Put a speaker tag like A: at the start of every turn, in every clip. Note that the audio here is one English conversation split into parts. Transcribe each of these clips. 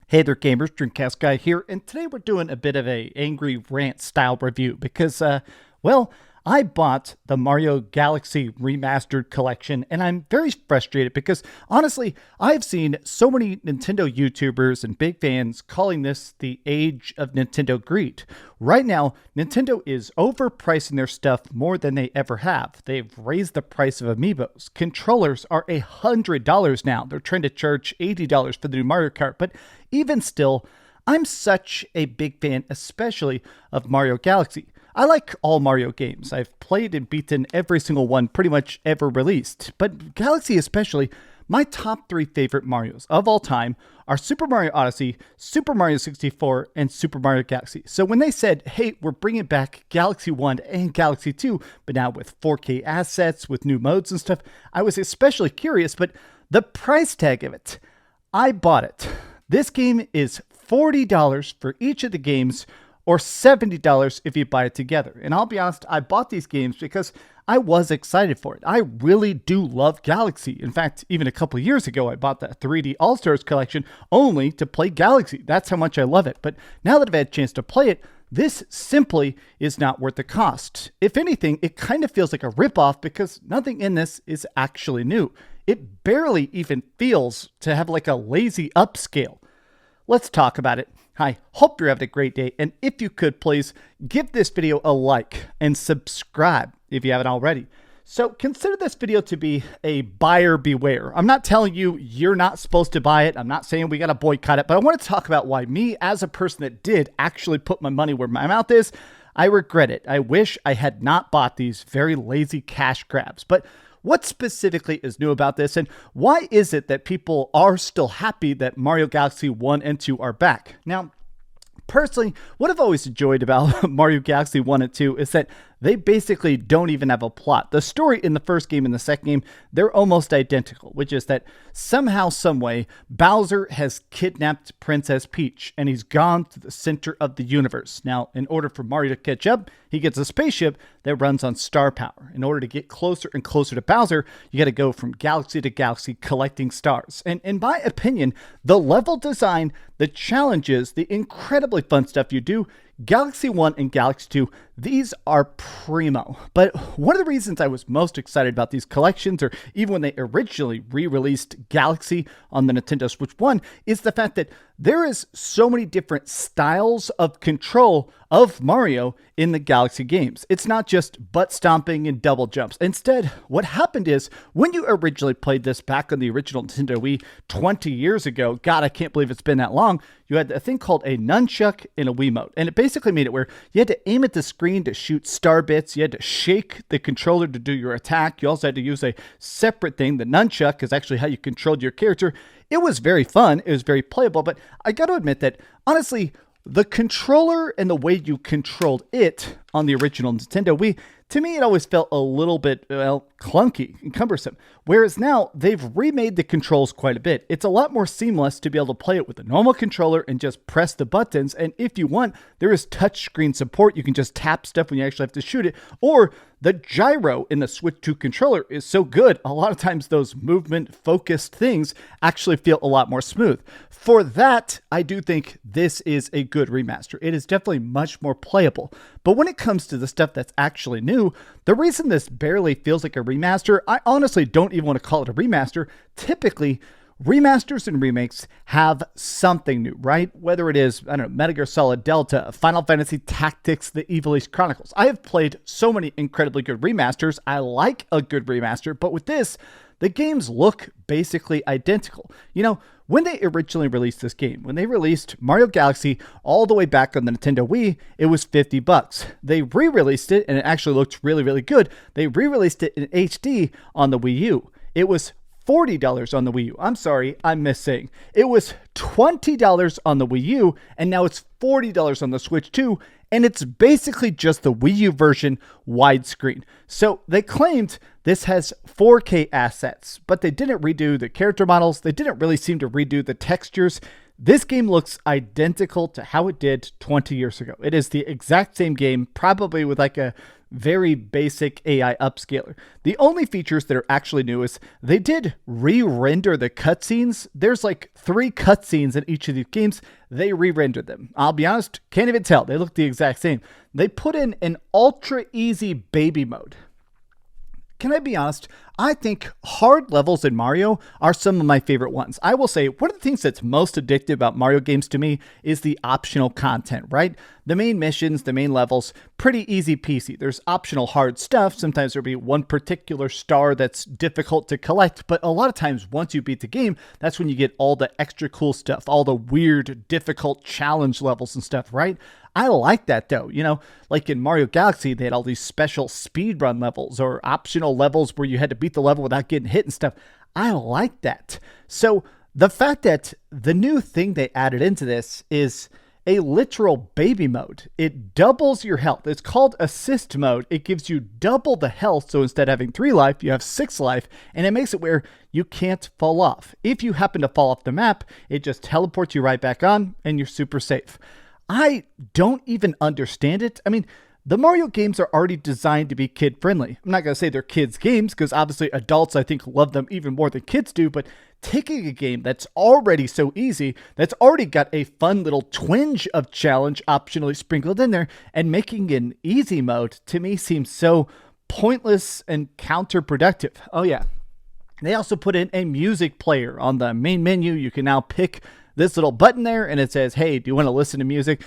A: Hey there gamers, DreamcastGuy here, and today we're doing a bit of a angry rant style review because, well, I bought the Mario Galaxy Remastered collection, and I'm very frustrated because, honestly, I've seen so many Nintendo YouTubers and big fans calling this the age of Nintendo greed. Right now, Nintendo is overpricing their stuff more than they ever have. They've raised the price of amiibos. Controllers are $100 now. They're trying to charge $80 for the new Mario Kart, but even still, I'm such a big fan, especially of Mario Galaxy. I like all Mario games. I've played and beaten every single one pretty much ever released, but Galaxy especially, my top 3 favorite Marios of all time are Super Mario Odyssey, Super Mario 64, and Super Mario Galaxy. So when they said, hey, we're bringing back Galaxy 1 and Galaxy 2, but now with 4K assets, with new modes and stuff, I was especially curious, but the price tag of it, I bought it. This game is $40 for each of the games, or $70 if you buy it together. And I'll be honest, I bought these games because I was excited for it. I really do love Galaxy. In fact, even a couple years ago, I bought the 3D All-Stars collection only to play Galaxy. That's how much I love it. But now that I've had a chance to play it, this simply is not worth the cost. If anything, it kind of feels like a ripoff because nothing in this is actually new. It barely even feels to have like a lazy upscale. Let's talk about it. Hi, hope you're having a great day, and if you could, please give this video a like and subscribe if you haven't already. So consider this video to be a buyer beware. I'm not telling you you're not supposed to buy it. I'm not saying we got to boycott it, but I want to talk about why me, as a person that did actually put my money where my mouth is, I regret it. I wish I had not bought these very lazy cash grabs, but what specifically is new about this, and why is it that people are still happy that Mario Galaxy 1 and 2 are back? Now, personally, what I've always enjoyed about Mario Galaxy 1 and 2 is that they basically don't even have a plot. The story in the first game and the second game, they're almost identical, which is that somehow, someway, Bowser has kidnapped Princess Peach, and he's gone to the center of the universe. Now, in order for Mario to catch up, he gets a spaceship that runs on star power. In order to get closer and closer to Bowser, you got to go from galaxy to galaxy collecting stars. And in my opinion, the level design, the challenges, the incredibly fun stuff you do, Galaxy 1 and Galaxy 2, these are primo. But one of the reasons I was most excited about these collections, or even when they originally re-released Galaxy on the Nintendo Switch 1, is the fact that there is so many different styles of control of Mario in the Galaxy games. It's not just butt stomping and double jumps. Instead, what happened is when you originally played this back on the original Nintendo Wii 20 years ago, God, I can't believe it's been that long, you had a thing called a nunchuck and a Wiimote. And it basically made it where you had to aim at the screen to shoot star bits. You had to shake the controller to do your attack. You also had to use a separate thing. The nunchuck is actually how you controlled your character. It was very fun. It was very playable. But I got to admit that, honestly, the controller and the way you controlled it on the original Nintendo Wii, to me, it always felt a little bit, well, clunky and cumbersome. Whereas now, they've remade the controls quite a bit. It's a lot more seamless to be able to play it with a normal controller and just press the buttons. And if you want, there is touchscreen support. You can just tap stuff when you actually have to shoot it. Or the gyro in the Switch 2 controller is so good. A lot of times those movement-focused things actually feel a lot more smooth. For that, I do think this is a good remaster. It is definitely much more playable. But when it comes to the stuff that's actually new, the reason this barely feels like a remaster, I honestly don't even want to call it a remaster. Typically, remasters and remakes have something new, right? Whether it is, I don't know, Metal Gear Solid Delta, Final Fantasy Tactics, The Evil East Chronicles. I have played so many incredibly good remasters. I like a good remaster, but with this, the games look basically identical. You know, when they originally released this game, when they released Mario Galaxy all the way back on the Nintendo Wii, it was $50. They re-released it, and it actually looked really, really good. They re-released it in HD on the Wii U. It was $40 on the Wii U. I'm sorry, I'm missing. It was $20 on the Wii U, and now it's $40 on the Switch 2, and it's basically just the Wii U version widescreen. So they claimed this has 4K assets, but they didn't redo the character models. They didn't really seem to redo the textures. This game looks identical to how it did 20 years ago. It is the exact same game, probably with like a very basic AI upscaler. The only features that are actually new is they did re-render the cutscenes. There's like 3 cutscenes in each of these games. They re-rendered them. I'll be honest, can't even tell. They look the exact same. They put in an ultra easy baby mode. Can I be honest? I think hard levels in Mario are some of my favorite ones. I will say one of the things that's most addictive about Mario games to me is the optional content, right? The main missions, the main levels, pretty easy peasy. There's optional hard stuff. Sometimes there'll be one particular star that's difficult to collect, but a lot of times once you beat the game, that's when you get all the extra cool stuff, all the weird, difficult challenge levels and stuff, right? I like that though, you know, like in Mario Galaxy, they had all these special speedrun levels or optional levels where you had to beat the level without getting hit and stuff. I like that. So the fact that the new thing they added into this is a literal baby mode. It doubles your health. It's called assist mode. It gives you double the health. So instead of having 3 life, you have 6 life, and it makes it where you can't fall off. If you happen to fall off the map, it just teleports you right back on and you're super safe. I don't even understand it. I mean, the Mario games are already designed to be kid-friendly. I'm not going to say they're kids' games, because obviously adults, I think, love them even more than kids do, but taking a game that's already so easy, that's already got a fun little twinge of challenge optionally sprinkled in there, and making an easy mode, to me, seems so pointless and counterproductive. Oh yeah. They also put in a music player on the main menu. You can now pick this little button there, and it says, hey, do you want to listen to music?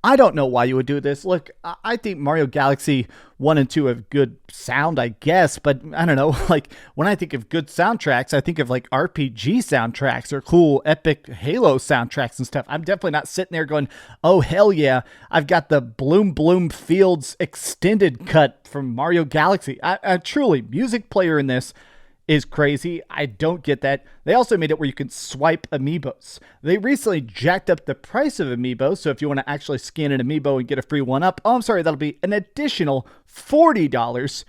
A: I don't know why you would do this. Look, I think Mario Galaxy 1 and 2 have good sound, I guess, but I don't know, like, when I think of good soundtracks, I think of, like, RPG soundtracks or cool, epic Halo soundtracks and stuff. I'm definitely not sitting there going, oh, hell yeah, I've got the Bloom Bloom Fields extended cut from Mario Galaxy. I truly, music player in this is crazy. I don't get that. They also made it where you can swipe amiibos. They recently jacked up the price of amiibos, so if you want to actually scan an amiibo and get a free one up, oh, I'm sorry, that'll be an additional $40.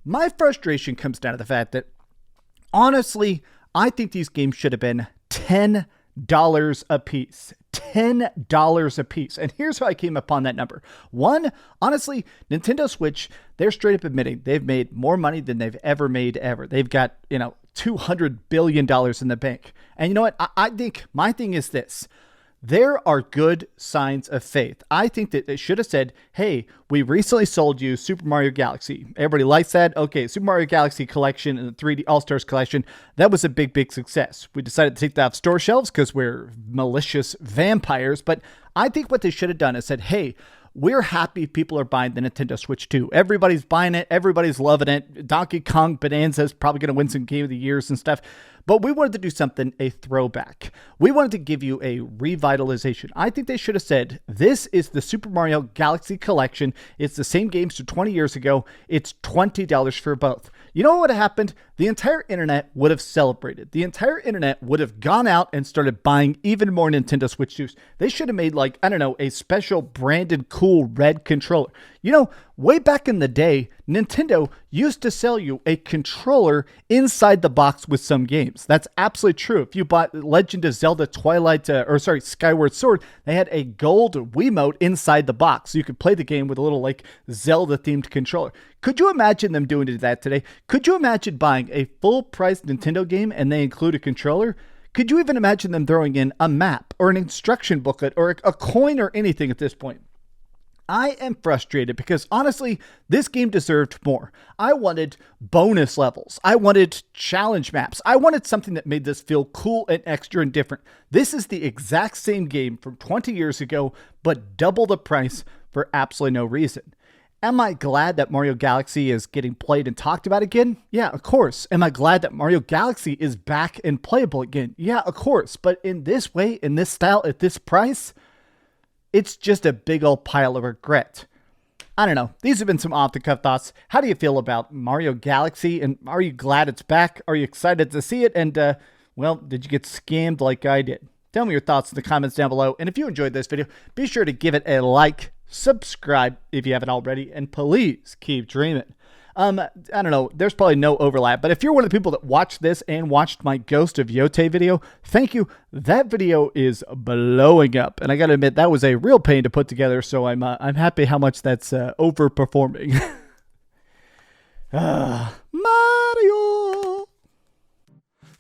A: My frustration comes down to the fact that, honestly, I think these games should have been $10 a piece. $10 a piece. And here's how I came upon that number. One, honestly, Nintendo Switch, they're straight up admitting they've made more money than they've ever made ever. They've got, $200 billion in the bank. And you know what? I think my thing is this. There are good signs of faith. I think that they should have said, hey, we recently sold you Super Mario Galaxy. Everybody likes that. Okay, Super Mario Galaxy Collection and the 3D All-Stars Collection, that was a big, big success. We decided to take that off store shelves because we're malicious vampires. But I think what they should have done is said, hey, we're happy people are buying the Nintendo Switch 2. Everybody's buying it. Everybody's loving it. Donkey Kong Bonanza is probably going to win some Game of the Years and stuff. But we wanted to do something, a throwback. We wanted to give you a revitalization. I think they should have said, this is the Super Mario Galaxy Collection. It's the same games from 20 years ago. It's $20 for both. You know what would have happened? The entire internet would have celebrated. The entire internet would have gone out and started buying even more Nintendo Switch 2s. They should have made, like, I don't know, a special branded cool red controller. You know, way back in the day, Nintendo used to sell you a controller inside the box with some games. That's absolutely true. If you bought Legend of Zelda Skyward Sword, they had a gold Wiimote inside the box. So you could play the game with a little, like, Zelda-themed controller. Could you imagine them doing that today? Could you imagine buying a full-priced Nintendo game and they include a controller? Could you even imagine them throwing in a map or an instruction booklet or a coin or anything at this point? I am frustrated because, honestly, this game deserved more. I wanted bonus levels. I wanted challenge maps. I wanted something that made this feel cool and extra and different. This is the exact same game from 20 years ago, but double the price for absolutely no reason. Am I glad that Mario Galaxy is getting played and talked about again? Yeah, of course. Am I glad that Mario Galaxy is back and playable again? Yeah, of course. But in this way, in this style, at this price, it's just a big old pile of regret. I don't know. These have been some off-the-cuff thoughts. How do you feel about Mario Galaxy? And are you glad it's back? Are you excited to see it? And, did you get scammed like I did? Tell me your thoughts in the comments down below. And if you enjoyed this video, be sure to give it a like, subscribe if you haven't already, and please keep dreaming. I don't know, there's probably no overlap, but if you're one of the people that watched this and watched my Ghost of Yote video, thank you. That video is blowing up, and I gotta admit, that was a real pain to put together, so I'm happy how much that's overperforming. Mario!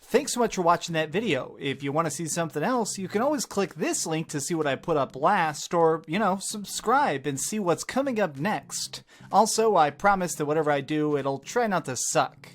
A: Thanks so much for watching that video. If you want to see something else, you can always click this link to see what I put up last, or, subscribe and see what's coming up next. Also, I promise that whatever I do, it'll try not to suck.